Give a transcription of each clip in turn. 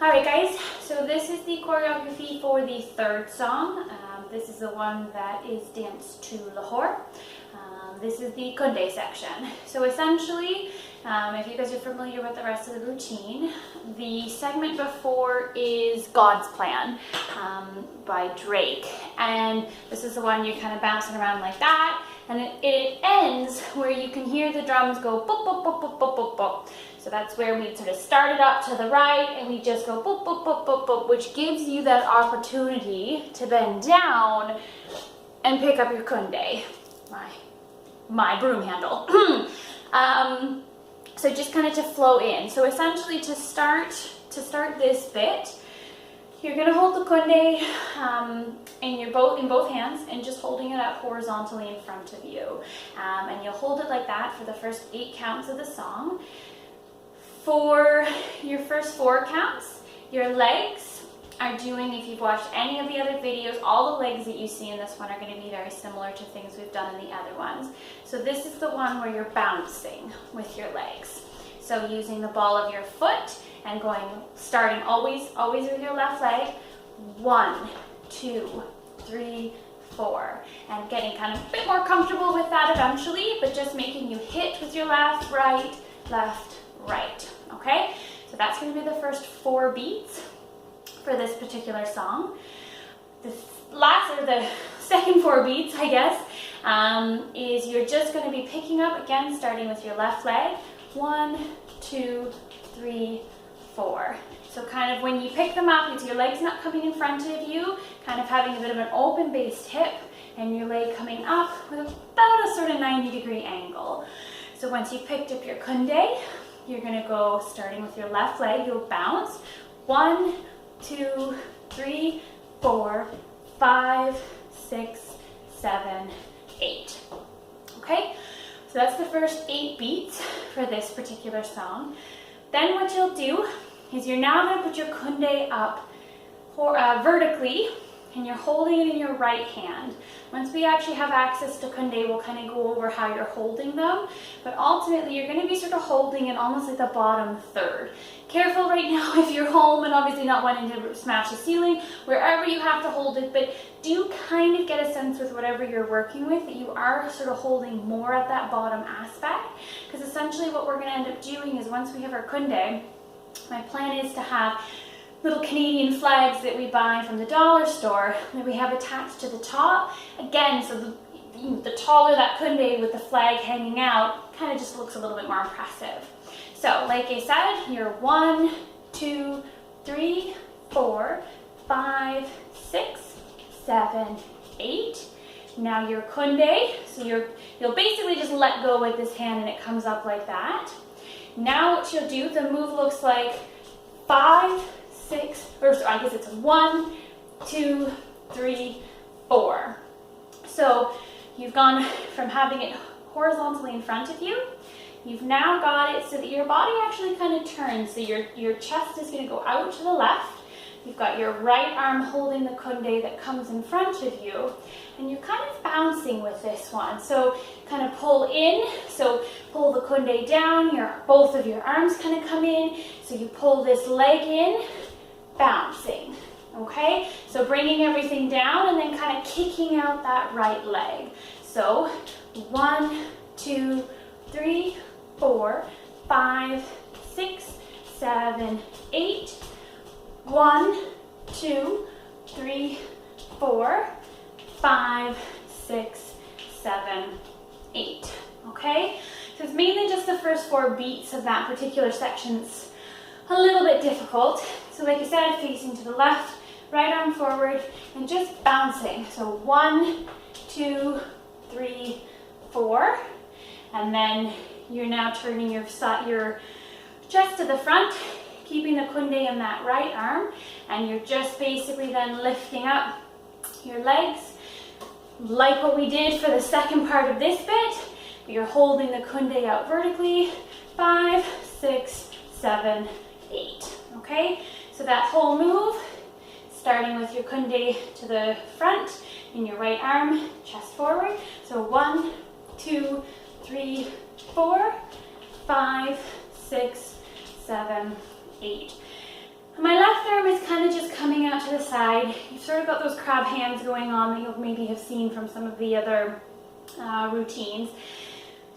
Alright guys, so this is the choreography for the third song. This is the one that is danced to Lahore. This is the Kunde section. So essentially, if you guys are familiar with the rest of the routine, the segment before is God's Plan by Drake. And this is the one you're kind of bouncing around like that. And it ends where you can hear the drums go boop, boop, boop, boop, boop, boop, boop. So that's where we sort of started up to the right and we just go boop, boop, boop, boop, boop, which gives you that opportunity to bend down and pick up your kunde, my broom handle. So just kind of to flow in. So essentially to start this bit, you're going to hold the kunde in both hands and just holding it up horizontally in front of you. And you'll hold it like that for the first 8 counts of the song. For your first 4 counts, your legs are doing, if you've watched any of the other videos, all the legs that you see in this one are going to be very similar to things we've done in the other ones. So this is the one where you're bouncing with your legs. So using the ball of your foot and starting always with your left leg. 1, 2, 3, 4. And getting kind of a bit more comfortable with that eventually, but just making you hit with your left, right, right. Okay? So that's going to be the first 4 beats for this particular song. The second 4 beats, I guess, is you're just going to be picking up again, starting with your left leg. 1, 2, 3, 4. So kind of when you pick them up, it's your legs not coming in front of you, kind of having a bit of an open-based hip, and your leg coming up with about a sort of 90-degree angle. So once you've picked up your kunde, you're going to go, starting with your left leg, you'll bounce. 1, 2, 3, 4, 5, 6, 7, 8. Okay? So that's the first 8 beats for this particular song. Then what you'll do is you're now going to put your kunde up vertically, and you're holding it in your right hand. Once we actually have access to kunde, we'll kind of go over how you're holding them. But ultimately, you're going to be sort of holding it almost like the bottom third. Careful right now if you're home and obviously not wanting to smash the ceiling, wherever you have to hold it, but do kind of get a sense with whatever you're working with that you are sort of holding more at that bottom aspect. Because essentially what we're going to end up doing is once we have our kunde, my plan is to have little Canadian flags that we buy from the dollar store that we have attached to the top. Again, so the taller that kunde with the flag hanging out kind of just looks a little bit more impressive. So like I said, you're 1, 2, 3, 4, 5, 6, 7, 8. Now your kunde, so you'll basically just let go with this hand and it comes up like that. Now what you'll do, the move looks like 5, 6, or so I guess it's 1, 2, 3, 4. So you've gone from having it horizontally in front of you. You've now got it so that your body actually kind of turns. So your chest is going to go out to the left. You've got your right arm holding the kunde that comes in front of you. And you're kind of bouncing with this one. So kind of pull in. So pull the kunde down. Both of your arms kind of come in. So you pull this leg in, bouncing. Okay? So bringing everything down and then kind of kicking out that right leg. So 1, 2, 3, 4, 5, 6, 7, 8. 1, 2, 3, 4, 5, 6, 7, 8. Okay? So it's mainly just the first 4 beats of that particular section. It's a little bit difficult. So like I said, facing to the left, right arm forward, and just bouncing. So 1, 2, 3, 4. And then you're now turning your chest to the front, keeping the kunde in that right arm, and you're just basically then lifting up your legs, like what we did for the second part of this bit. You're holding the kunde out vertically, 5, 6, 7, 8. Okay, so that whole move, starting with your kunde to the front in your right arm, chest forward. So 1, 2, 3, 4, 5, 6, 7, 8. My left arm is kind of just coming out to the side. You've sort of got those crab hands going on that you'll maybe have seen from some of the other routines.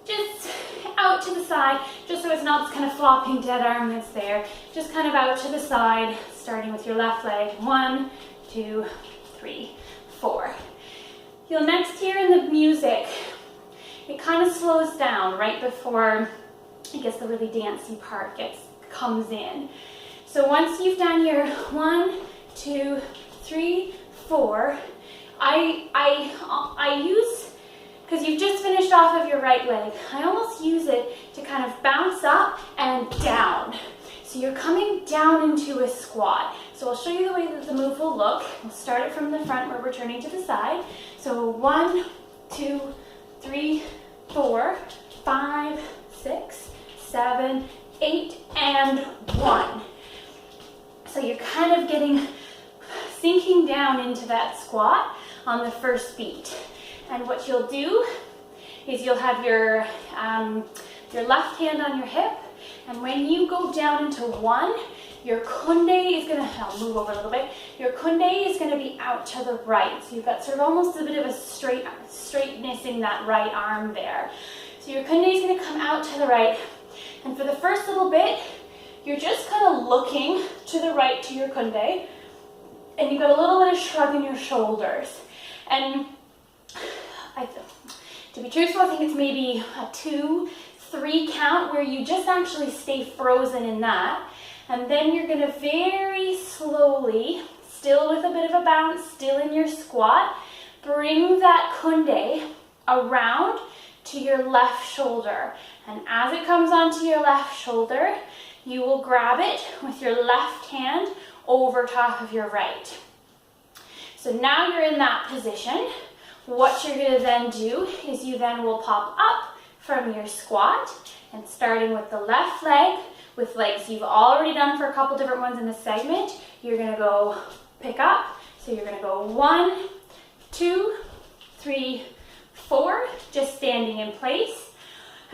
Just out to the side, just so it's not this kind of flopping dead arm that's there. Just kind of out to the side, starting with your left leg. 1, 2, 3, 4. You'll next hear in the music, it kind of slows down right before, I guess, the really dancey part comes in. So once you've done your 1, 2, 3, 4, I use, because you've just finished off of your right leg, I almost use it to kind of bounce up and down. So you're coming down into a squat. So I'll show you the way that the move will look. We'll start it from the front where we're turning to the side. So 1, 2, 3, 4, 5, 6, 7, 8, and 1. So you're kind of sinking down into that squat on the first beat. And what you'll do is you'll have your left hand on your hip, and when you go down into 1, your kunde is gonna, I'll move over a little bit, your kunde is gonna be out to the right. So you've got sort of almost a bit of a straightness in that right arm there. So your kunde is gonna come out to the right. And for the first little bit, you're just kind of looking to the right to your kunde, and you've got a little bit of shrug in your shoulders. And to be truthful, I think it's maybe a 2, 3 count where you just actually stay frozen in that. And then you're gonna very slowly, still with a bit of a bounce, still in your squat, bring that kunde around to your left shoulder. And as it comes onto your left shoulder, you will grab it with your left hand over top of your right. So now you're in that position. What you're going to then do is you then will pop up from your squat, and starting with the left leg, with legs you've already done for a couple different ones in the segment, you're going to go pick up. So you're going to go 1, 2, 3, 4, just standing in place.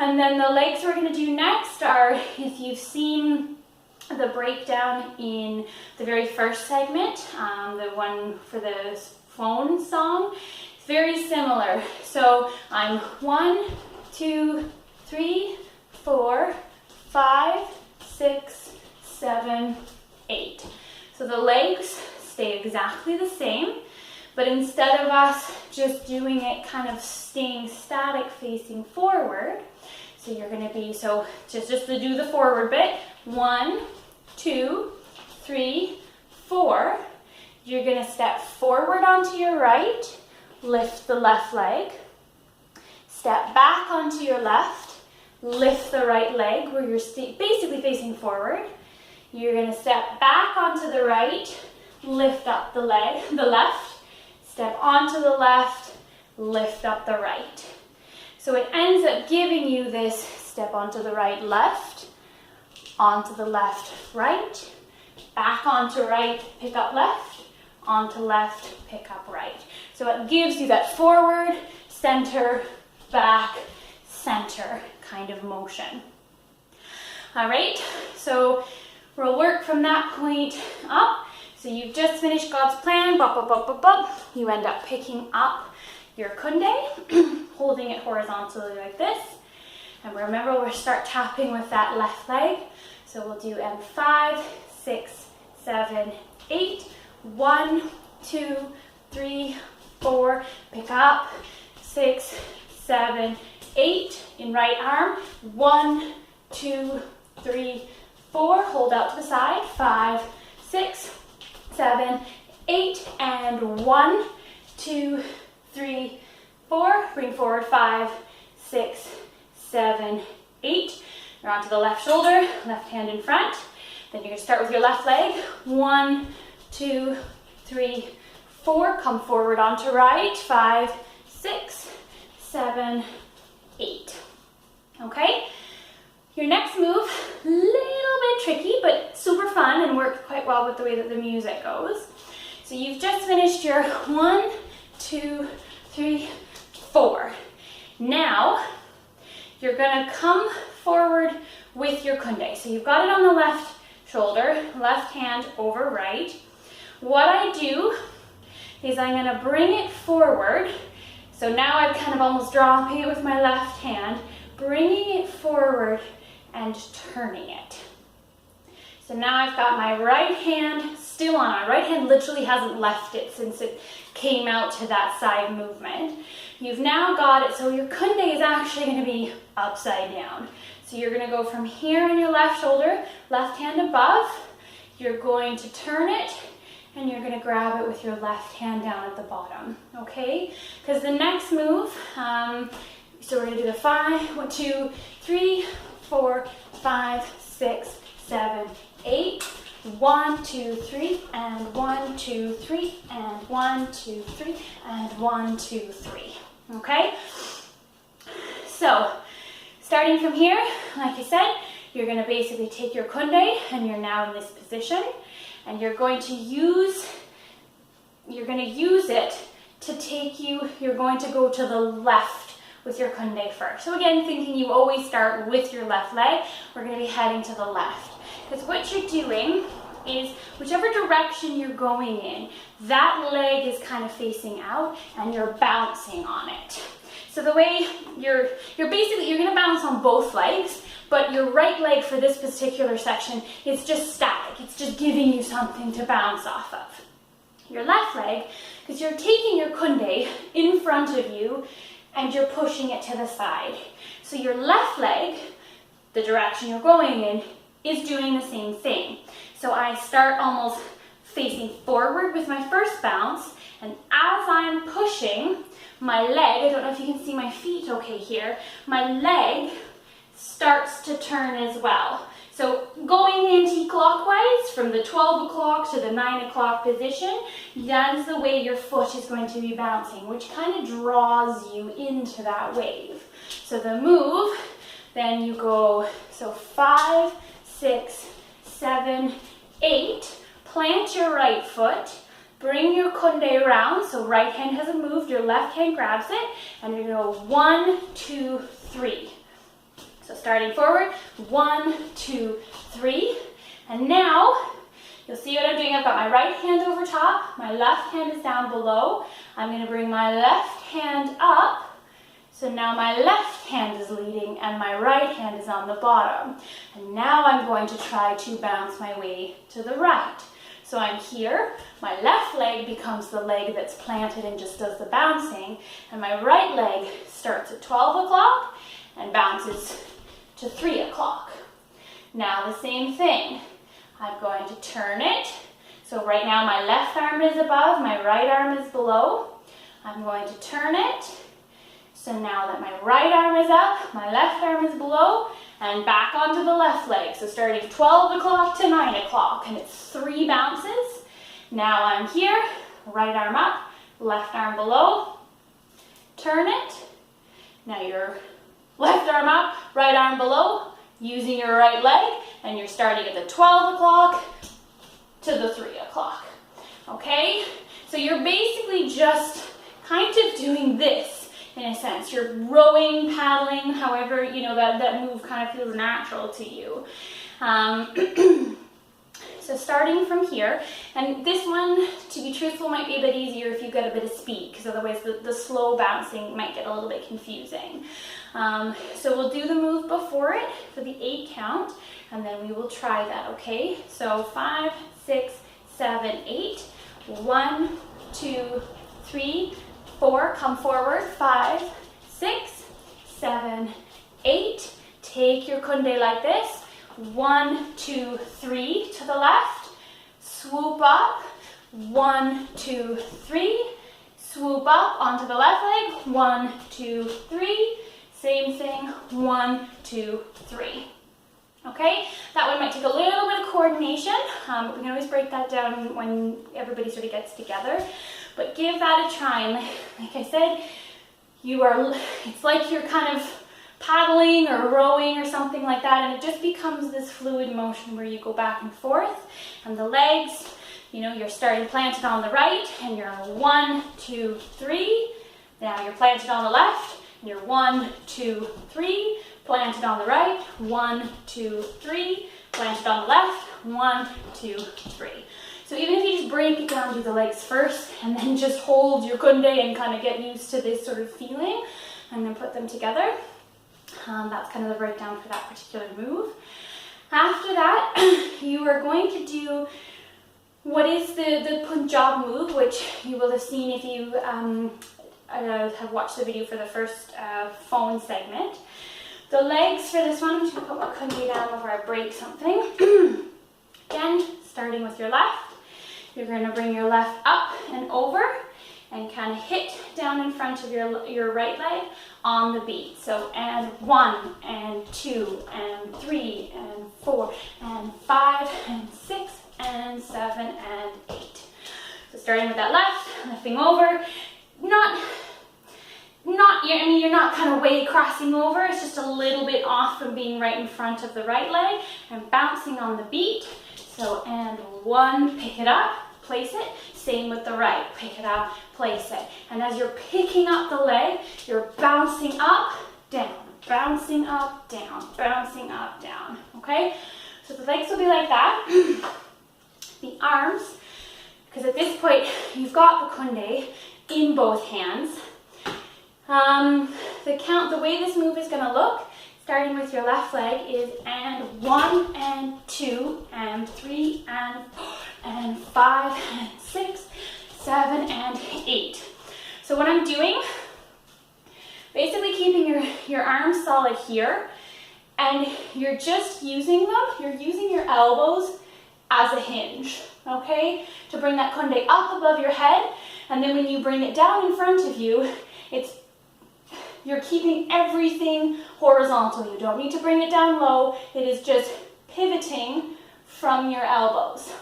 And then the legs we're going to do next are, if you've seen the breakdown in the very first segment, the one for the phone song, it's very similar. So I'm 1, 2, 3, 4, 5, 6, 7, 8. So the legs stay exactly the same, but instead of us just doing it kind of staying static facing forward, so you're going to be, so just to do the forward bit, 1, 2, 3, 4. You're going to step forward onto your right, lift the left leg, step back onto your left, lift the right leg where you're basically facing forward. You're going to step back onto the right, lift up the left, step onto the left, lift up the right. So it ends up giving you this step onto the right, left, onto the left, right, back onto right, pick up left, onto left, pick up right. So it gives you that forward, center, back, center kind of motion. All right, so we'll work from that point up. So you've just finished God's plan, bop, bop, bop, bop, bop. You end up picking up your kunde, holding it horizontally like this. And remember, we'll start tapping with that left leg. So we'll do 5, 6, 7, 8. 1, 2, 3, 4. Pick up. 6, 7, 8. In right arm. 1, 2, 3, 4. Hold out to the side. 5, 6, 7, 8. And 1, 2, 3, 4. Bring forward. 5, 6, 7, 8. You're onto the left shoulder, left hand in front. Then you're going to start with your left leg. 1, 2, 3, 4. Come forward onto right. 5, 6, 7, 8. Okay? Your next move, a little bit tricky, but super fun and worked quite well with the way that the music goes. So you've just finished your 1, 2, 3, 4. Now, you're going to come forward with your kunde. So you've got it on the left shoulder, left hand over right. What I do is I'm gonna bring it forward. So now I'm kind of almost dropping it with my left hand, bringing it forward and turning it. So now I've got my right hand still on. My right hand literally hasn't left it since it came out to that side movement. You've now got it, so your kunde is actually going to be upside down. So you're going to go from here on your left shoulder, left hand above. You're going to turn it, and you're going to grab it with your left hand down at the bottom, okay? Because the next move, so we're going to do the 5, 1, 2, 3, 4, 5, 6, 7, 8. 1, 2, 3, and 1, 2, 3, and 1, 2, 3, and 1, 2, 3. Okay? So, starting from here, like I said, you're going to basically take your kunde, and you're now in this position, and you're going to use it to take you, you're going to go to the left with your kunde first. So again, thinking you always start with your left leg, we're going to be heading to the left. Because what you're doing is, whichever direction you're going in, that leg is kind of facing out and you're bouncing on it. So the way you're going to bounce on both legs, but your right leg for this particular section is just static. It's just giving you something to bounce off of. Your left leg, because you're taking your kunde in front of you and you're pushing it to the side. So your left leg, the direction you're going in, is doing the same thing. So I start almost facing forward with my first bounce, and as I'm pushing, my leg, I don't know if you can see my feet okay here, my leg starts to turn as well. So going anti-clockwise from the 12 o'clock to the 9 o'clock position, that is the way your foot is going to be bouncing, which kind of draws you into that wave. So the move, then you go, so 5, 6, 7, 8, plant your right foot, bring your kunde around, so right hand hasn't moved, your left hand grabs it, and you're going to go 1, 2, 3. So starting forward, 1, 2, 3, and now you'll see what I'm doing. I've got my right hand over top, my left hand is down below. I'm going to bring my left hand up. So now my left hand is leading and my right hand is on the bottom. And now I'm going to try to bounce my way to the right. So I'm here, my left leg becomes the leg that's planted and just does the bouncing, and my right leg starts at 12 o'clock and bounces to 3 o'clock. Now the same thing, I'm going to turn it. So right now my left arm is above, my right arm is below. I'm going to turn it. So now that my right arm is up, my left arm is below, and back onto the left leg. So starting 12 o'clock to 9 o'clock, and it's 3 bounces. Now I'm here, right arm up, left arm below, turn it. Now your left arm up, right arm below, using your right leg, and you're starting at the 12 o'clock to the 3 o'clock. Okay? So you're basically just kind of doing this. In a sense, you're rowing, paddling, however, you know, that move kind of feels natural to you. So starting from here, and this one, to be truthful, might be a bit easier if you get a bit of speed, because otherwise the slow bouncing might get a little bit confusing. So we'll do the move before it for the 8 count, and then we will try that, okay? So 5, 6, 7, 8, 1, 2, 3, 4, come forward, 5, 6, 7, 8, take your kunde like this, 1, 2, 3 to the left, swoop up, 1, 2, 3, swoop up onto the left leg, 1, 2, 3, same thing, 1, 2, 3. Okay, that one might take a little bit of coordination, but we can always break that down when everybody sort of gets together. But give that a try, and like I said, it's like you're kind of paddling or rowing or something like that, and it just becomes this fluid motion where you go back and forth, and the legs, you know, you're starting planted on the right, and you're 1, 2, 3, now you're planted on the left, and you're 1, 2, 3, planted on the right, 1, 2, 3, planted on the left, 1, 2, 3. So even if you just break it down, do the legs first, and then just hold your kunde and kind of get used to this sort of feeling, and then put them together. That's kind of the breakdown for that particular move. After that, you are going to do what is the Punjab move, which you will have seen if you have watched the video for the first phone segment. The legs for this one, I'm just going to put my kunde down before I break something. Again, starting with your left. You're going to bring your left up and over and kind of hit down in front of your right leg on the beat. So, and 1, and 2, and 3, and 4, and 5, and 6, and 7, and 8. So starting with that left, lifting over, you're not kind of way crossing over, it's just a little bit off from being right in front of the right leg, and bouncing on the beat. So, and 1, pick it up, place it. Same with the right, pick it up, place it. And as you're picking up the leg, you're bouncing up, down, bouncing up, down, bouncing up, down, okay? So the legs will be like that. The arms, because at this point, you've got the kunde in both hands. The way this move is gonna look, starting with your left leg, is and 1, and 2, and 3, and 4, and 5, and 6, 7, and 8. So what I'm doing, basically keeping your arms solid here, and you're just using them, you're using your elbows as a hinge, okay? To bring that kunde up above your head, and then when you bring it down in front of you, you're keeping everything horizontal. You don't need to bring it down low. It is just pivoting from your elbows.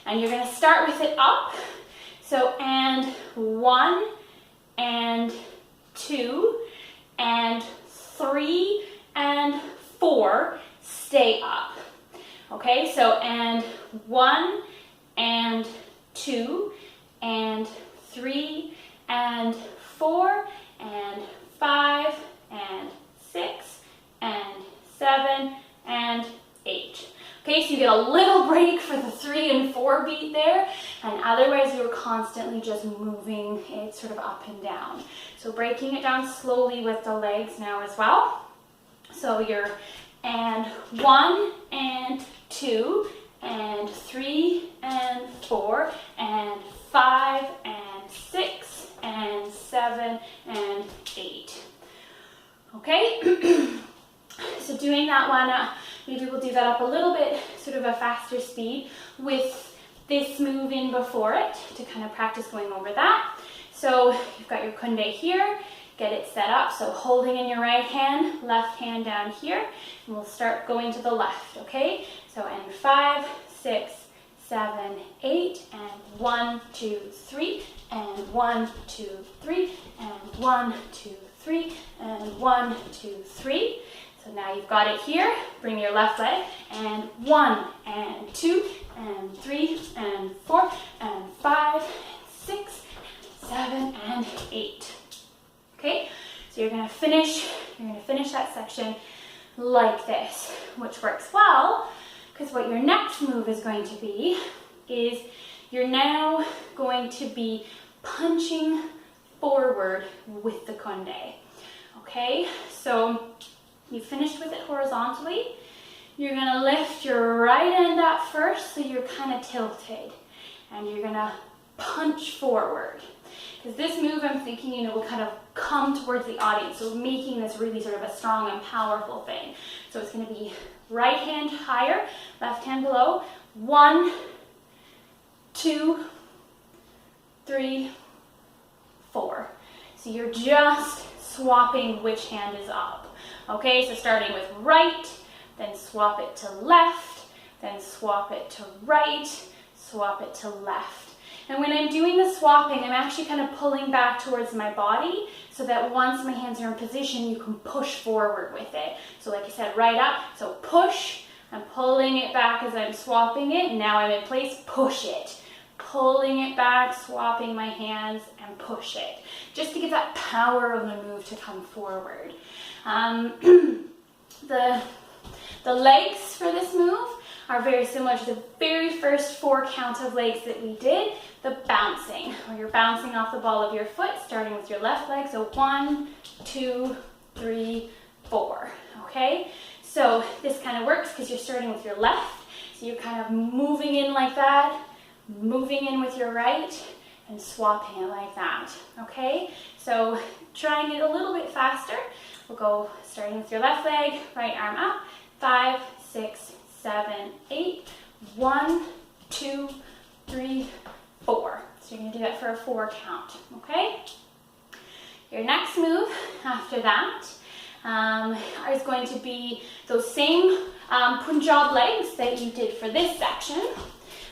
And you're going to start with it up. So, and 1, and 2, and 3, and 4, stay up. Okay, so, and 1, and 2, and 3, and 4, and 5, and 6, and 7, and 8. Okay, so you get a little break for the 3 and 4 beat there, and otherwise you're constantly just moving it sort of up and down. So breaking it down slowly with the legs now as well. So you're and 1, and 2, and 3, and 4, and 5, and 6, and 7, and 8. Okay, so doing that one, maybe we'll do that up a little bit, sort of a faster speed with this move in before it to kind of practice going over that. So you've got your kunde here, get it set up. So holding in your right hand, left hand down here, and we'll start going to the left, okay? So and 5, 6, 7, 8, and 1, 2, 3, and 1, 2, 3, and 1, 2, 3, and 1, 2, 3. So now you've got it here. Bring your left leg, and 1, and 2, and 3, and 4, and 5, and 6, 7, and 8. Okay, so you're gonna finish that section like this, which works well, because what your next move is going to be is you're now going to be punching forward with the kunde. Okay, so you finished with it horizontally. You're gonna lift your right end up first, so you're kind of tilted, and you're gonna punch forward. Because this move, I'm thinking, will kind of come towards the audience, so making this really sort of a strong and powerful thing. So it's going to be right hand higher, left hand below. 1, 2, 3, 4. So you're just swapping which hand is up. Okay, so starting with right, then swap it to left, then swap it to right, swap it to left. And when I'm doing the swapping, I'm actually kind of pulling back towards my body so that once my hands are in position, you can push forward with it. So like I said, right up, so push, I'm pulling it back as I'm swapping it, now I'm in place, push it. Pulling it back, swapping my hands, and push it. Just to give that power of the move to come forward. The legs for this move are very similar to the very first 4 count of legs that we did, the bouncing, where you're bouncing off the ball of your foot, starting with your left leg. So 1, 2, 3, 4, okay? So this kind of works because you're starting with your left, so you're kind of moving in like that, moving in with your right, and swapping it like that, okay? So try and get a little bit faster. We'll go starting with your left leg, right arm up, 5, 6, 7, 8, 1, 2, 3, 4. So you're gonna do that for a 4 count, okay? Your next move after that is going to be those same Punjab legs that you did for this section.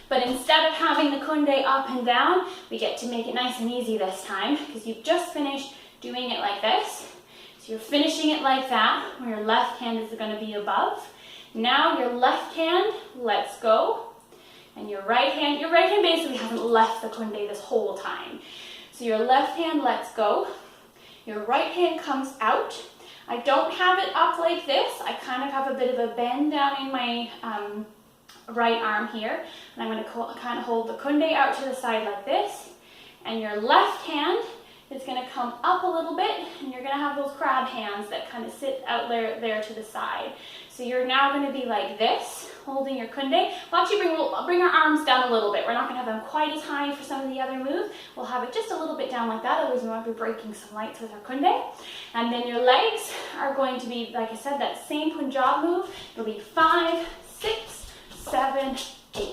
But instead of having the kunde up and down, we get to make it nice and easy this time because you've just finished doing it like this. So you're finishing it like that, where your left hand is going to be above. Now your left hand lets go, and your right hand basically hasn't left the kunde this whole time. So your left hand lets go, your right hand comes out. I don't have it up like this. I kind of have a bit of a bend down in my right arm here, and I'm going to kind of hold the kunde out to the side like this, and your left hand is going to come up a little bit, and you're going to have those crab hands that kind of sit out there to the side. So you're now going to be like this, holding your kunde. We'll actually bring our arms down a little bit. We're not going to have them quite as high for some of the other moves. We'll have it just a little bit down like that, otherwise we might be breaking some lights with our kunde. And then your legs are going to be, like I said, that same Punjab move. It'll be 5, 6, 7, 8.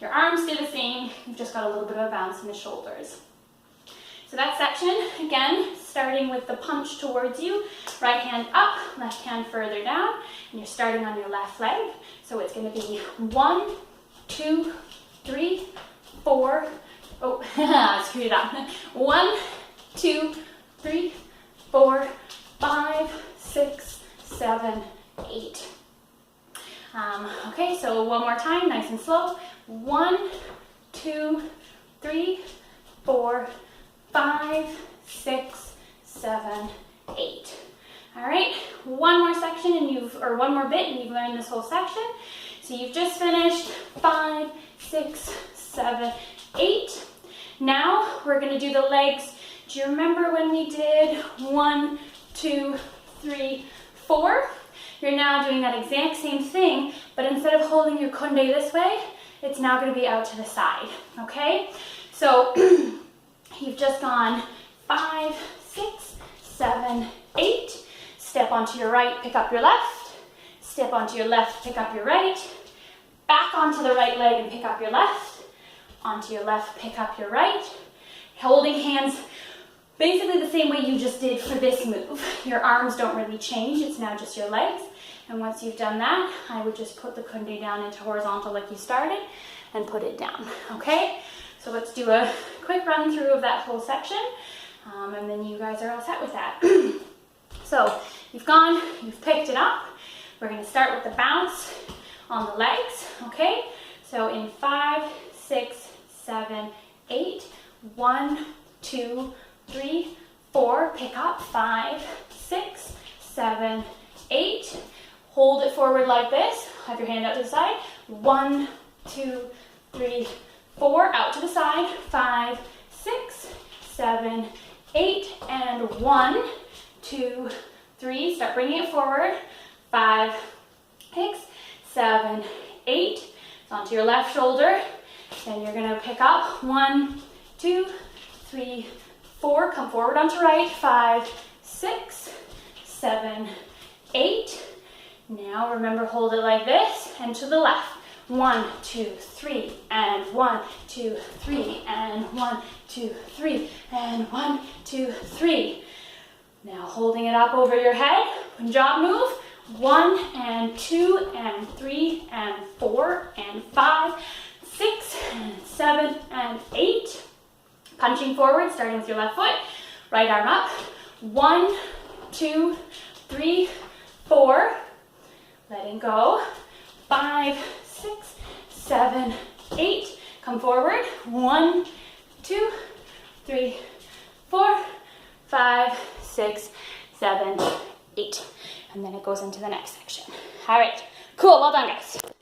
Your arms stay the same, you've just got a little bit of a bounce in the shoulders. So that section, again, starting with the punch towards you, right hand up, left hand further down, and you're starting on your left leg. So it's going to be 1, 2, 3, 4, oh, I screwed it up. 1, 2, 3, 4, 5, 6, 7, 8. Okay, so one more time, nice and slow. 1, 2, 3, 4, 5, 6, 7, 8. All right, one more section or one more bit and you've learned this whole section. So you've just finished 5, 6, 7, 8. Now we're going to do the legs. Do you remember when we did 1, 2, 3, 4? You're now doing that exact same thing, but instead of holding your kunde this way, it's now going to be out to the side, okay? So you've just gone 5, 6, 7, 8. Step onto your right, pick up your left. Step onto your left, pick up your right. Back onto the right leg and pick up your left. Onto your left, pick up your right. Holding hands basically the same way you just did for this move. Your arms don't really change, it's now just your legs. And once you've done that, I would just put the kunde down into horizontal like you started and put it down, okay? So let's do a quick run through of that whole section, and then you guys are all set with that. So you've picked it up. We're going to start with the bounce on the legs, okay? So in 5, 6, 7, 8, 1, 2, 3, 4, pick up, 5, 6, 7, 8. Hold it forward like this. Have your hand out to the side. 1, 2, 3, 4. Out to the side. 5, 6, 7, 8. And 1, 2, 3. Start bringing it forward. 5, 6, 7, 8. So onto your left shoulder. Then you're going to pick up. 1, 2, 3, 4. Come forward onto right. 5, 6, 7, 8. Now remember, hold it like this and to the left. 1, 2, 3, and 1, 2, 3, and 1, 2, 3, and 1, 2, 3. Now holding it up over your head. Punjab move. 1 and 2 and 3 and 4 and 5, 6 and 7 and 8. Punching forward, starting with your left foot. Right arm up. 1, 2, 3, 4. Letting go. 5, 6, 7, 8. Come forward. 1, 2, 3, 4, 5, 6, 7, 8. And then it goes into the next section. All right. Cool. Well done, guys.